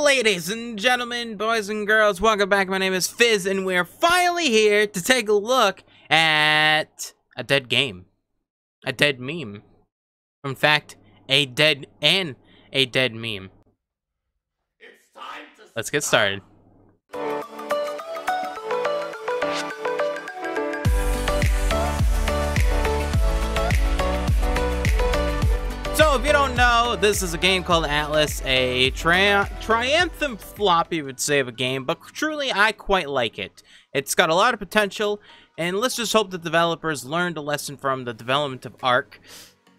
Ladies and gentlemen, boys and girls, welcome back. My name is Fizz, and we're finally here to take a look at a dead game. A dead meme. In fact, a dead meme. It's time to Let's get started. So, if you don't know, this is a game called Atlas, a triumphant flop, you would say, of a game, but truly, I quite like it. It's got a lot of potential, and let's just hope the developers learned a lesson from the development of Ark,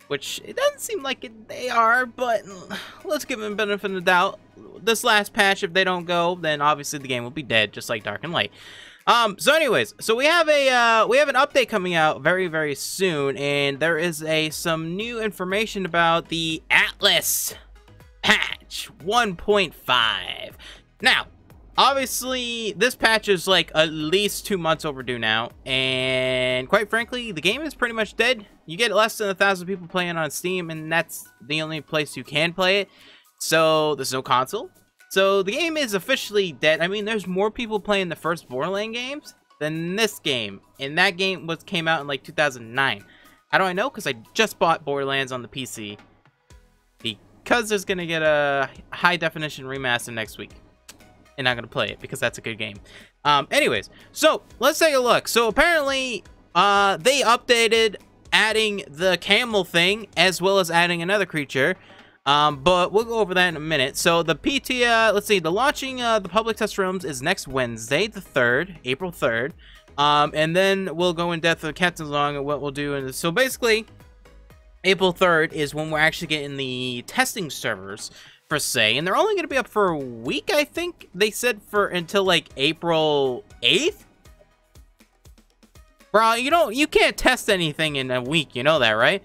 which it doesn't seem like they are, but let's give them the benefit of the doubt. This last patch, if they don't go, then obviously the game will be dead, just like Dark and Light. So anyways, so we have an update coming out very, very soon, and there is some new information about the Atlas patch 1.5. Now, obviously, this patch is like at least 2 months overdue now, and quite frankly, the game is pretty much dead. You get less than 1,000 people playing on Steam, and that's the only place you can play it. So there's no console. So the game is officially dead. I mean, there's more people playing the first Borderlands games than this game, and that game came out in like 2009. How do I know? Because I just bought Borderlands on the PC, because there's gonna get a high definition remaster next week, and I'm gonna play it because that's a good game. Anyways, so let's take a look. So apparently, they updated, adding the camel thing as well as adding another creature. But we'll go over that in a minute. So the let's see, the launching the public test rooms is next Wednesday, the 3rd, April 3rd. And then we'll go in depth with Captain's Log and what we'll do. And so basically, April 3rd is when we're actually getting the testing servers, per se. And they're only going to be up for a week, I think. They said until like April 8th. Bro, you can't test anything in a week, you know that, right?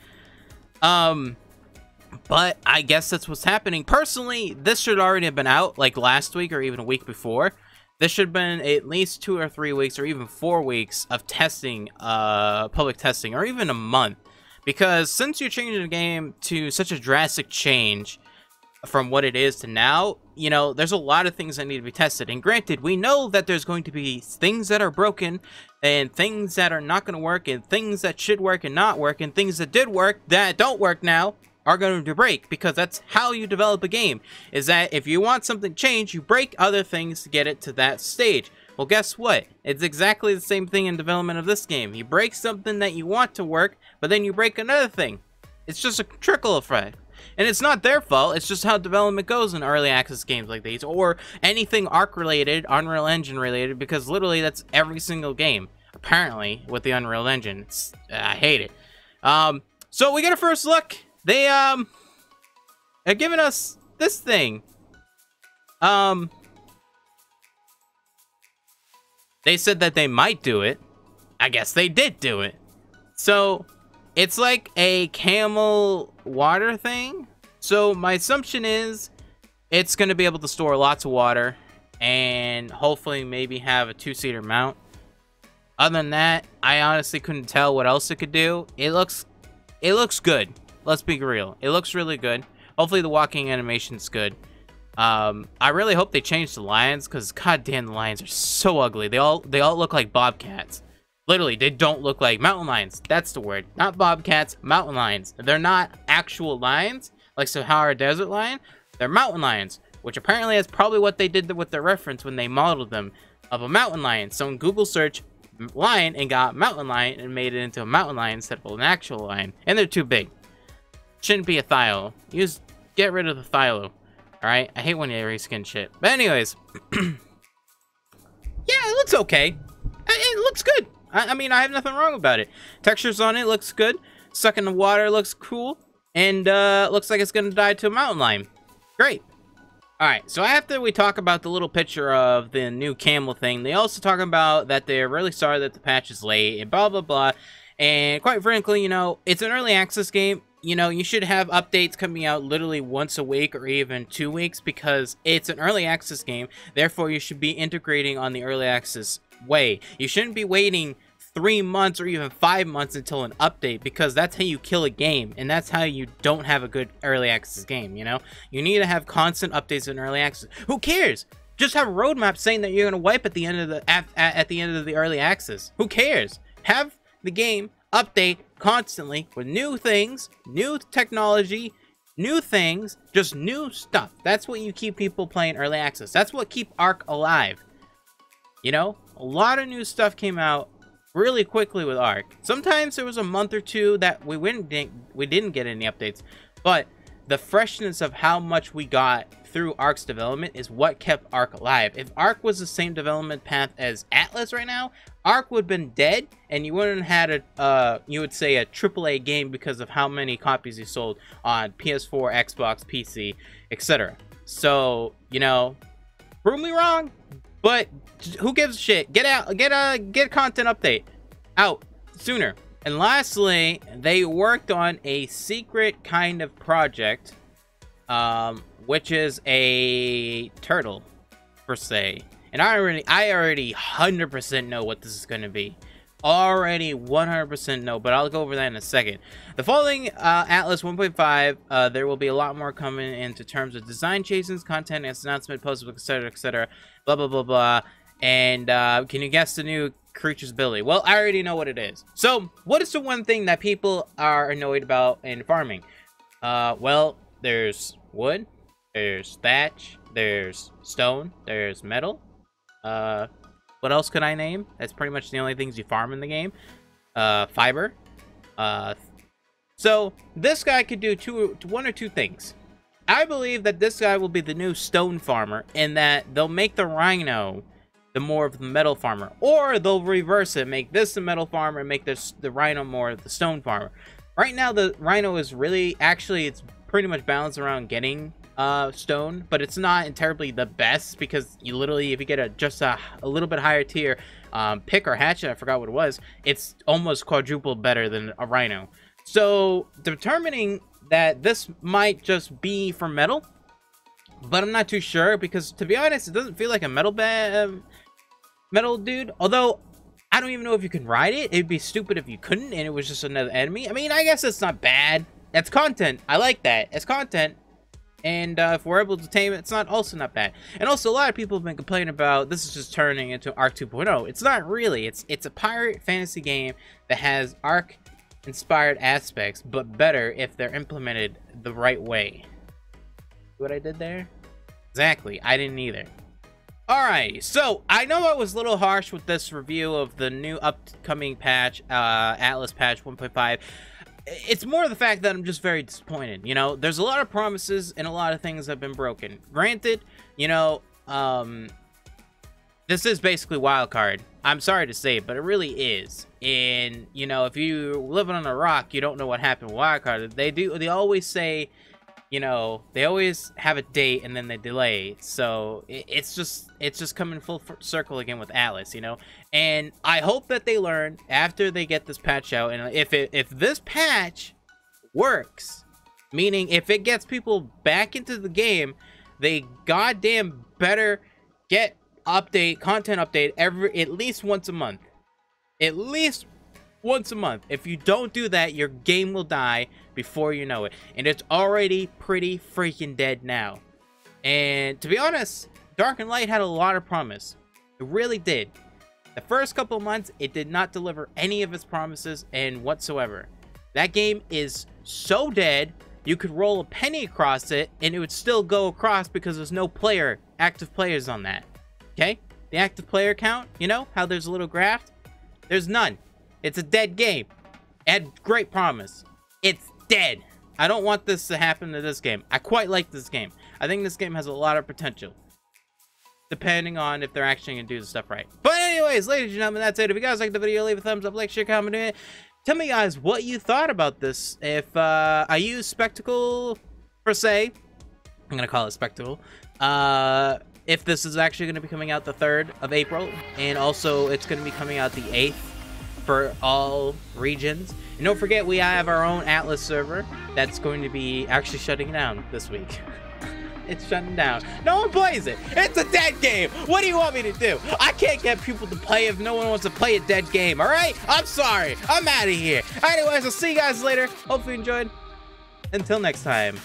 But I guess that's what's happening. Personally, this should already have been out like last week or even a week before. This should have been at least 2 or 3 weeks or even 4 weeks of testing, public testing, or even a month. Because since you're changing the game to such a drastic change from what it is to now, you know, there's a lot of things that need to be tested. And granted, we know that there's going to be things that are broken and things that are not going to work and things that should work and not work and things that did work that don't work now are going to break, because that's how you develop a game, is that if you want something changed, you break other things to get it to that stage. Well, guess what? It's exactly the same thing in development of this game. You break something that you want to work, but then you break another thing. It's just a trickle effect. And it's not their fault, it's just how development goes in early access games like these, or anything Ark related, Unreal Engine related, because literally that's every single game, apparently, with the Unreal Engine. I hate it. So we get a first look. They, are giving us this thing. They said that they might do it. I guess they did do it. So, it's like a camel water thing. So, my assumption is it's going to be able to store lots of water and hopefully maybe have a 2-seater mount. Other than that, I honestly couldn't tell what else it could do. It looks good. Let's be real. It looks really good. Hopefully the walking animation's good. I really hope they change the lions, because goddamn, the lions are so ugly. They all look like bobcats. Literally, they don't look like mountain lions. That's the word. Not bobcats, mountain lions. They're not actual lions, like Sahara Desert lion. They're mountain lions, which apparently is probably what they did with their reference when they modeled them of a mountain lion. So in Google search lion and got mountain lion and made it into a mountain lion instead of an actual lion. And they're too big. Shouldn't be a thilo. Get rid of the thilo. Alright? I hate when you reskin shit. But anyways. Yeah, it looks okay. It looks good. I mean, I have nothing wrong about it. Textures on it looks good. Stuck in the water looks cool. And looks like it's gonna die to a mountain lion. Great. Alright, so after we talk about the little picture of the new camel thing, they also talk about that they're really sorry that the patch is late and blah blah blah. And quite frankly, you know, it's an early access game. You know, you should have updates coming out literally once a week or even 2 weeks, because it's an early access game. Therefore, you should be integrating on the early access way. You shouldn't be waiting 3 months or even 5 months until an update, because that's how you kill a game, and that's how you don't have a good early access game, you know? You need to have constant updates in early access. Who cares? Just have a roadmap saying that you're going to wipe at the end of the at the end of the early access. Who cares? Have the game update constantly with new things, new technology, new things, just new stuff. That's what you keep people playing early access. That's what keep Ark alive. You know, a lot of new stuff came out really quickly with Ark. Sometimes there was a month or two that we didn't get any updates, but the freshness of how much we got through Ark's development is what kept Ark alive. If Ark was the same development path as Atlas right now, Ark would have been dead, and you wouldn't have had a you would say a AAA game because of how many copies you sold on PS4, Xbox, PC, etc. So, you know, prove me wrong, but who gives a shit? Get out, get a content update out sooner. And lastly, they worked on a secret kind of project, which is a turtle, per se. And I already 100% know what this is going to be. Already 100% know, but I'll go over that in a second. The following Atlas 1.5, there will be a lot more coming into terms of design changes, content, announcement, posts, etc., etc., blah, blah, blah, blah. And can you guess the new creature's ability? Well, I already know what it is. So, what is the one thing that people are annoyed about in farming? Well, there's wood, there's thatch, there's stone, there's metal. What else could I name? That's pretty much the only things you farm in the game. Fiber. So, this guy could do one or two things. I believe that this guy will be the new stone farmer, in that they'll make the rhino the more of the metal farmer, or they'll reverse it, make this the metal farmer and make this the rhino more of the stone farmer. Right now the rhino is really, actually it's pretty much balanced around getting stone, but it's not terribly the best, because you literally, if you get just a little bit higher tier pick or hatchet, I forgot what it was, it's almost quadruple better than a rhino. So determining that this might just be for metal, but I'm not too sure, because to be honest, it doesn't feel like a metal dude. Although I don't even know if you can ride it. It'd be stupid if you couldn't and it was just another enemy. I mean, I guess it's not bad. That's content. I like that. It's content. And if we're able to tame it, it's not bad. And also, a lot of people have been complaining about this is just turning into Ark 2.0. It's not really. It's a pirate fantasy game that has Ark inspired aspects, but better if they're implemented the right way. See what I did there? Exactly. I didn't either. Alright, so I know I was a little harsh with this review of the new upcoming patch, Atlas patch 1.5. It's more the fact that I'm just very disappointed. You know, there's a lot of promises and a lot of things have been broken. Granted, you know, this is basically wildcard. I'm sorry to say it, but it really is. And, you know, if you living on a rock, you don't know what happened with wildcard. They always say, you know, they always have a date and then they delay. So it's just coming full circle again with Atlas, you know. And I hope that they learn after they get this patch out, and if this patch works, meaning if it gets people back into the game, they goddamn better get content update at least once a month. At least once a month. If you don't do that, your game will die before you know it, and it's already pretty freaking dead now. And to be honest, Dark and Light had a lot of promise. It really did. The first couple of months, it did not deliver any of its promises and whatsoever. That game is so dead, you could roll a penny across it and it would still go across, because there's no active players on that. Okay, the active player count, you know how there's a little graph? There's none. It's a dead game. It had great promise. It's dead. I don't want this to happen to this game. I quite like this game. I think this game has a lot of potential, depending on if they're actually gonna do the stuff right. But anyways, ladies and gentlemen, that's it. If you guys liked the video, leave a thumbs up, like, share, comment. Tell me, guys, what you thought about this. If I use Spectacle per se, I'm gonna call it Spectacle. If this is actually gonna be coming out the 3rd of April, and also it's gonna be coming out the 8th for all regions. And don't forget, we have our own Atlas server that's going to be actually shutting down this week. It's shutting down. No one plays it. It's a dead game. What do you want me to do? I can't get people to play if no one wants to play a dead game, all right? I'm sorry. I'm out of here. Anyways, I'll see you guys later. Hopefully you enjoyed. Until next time.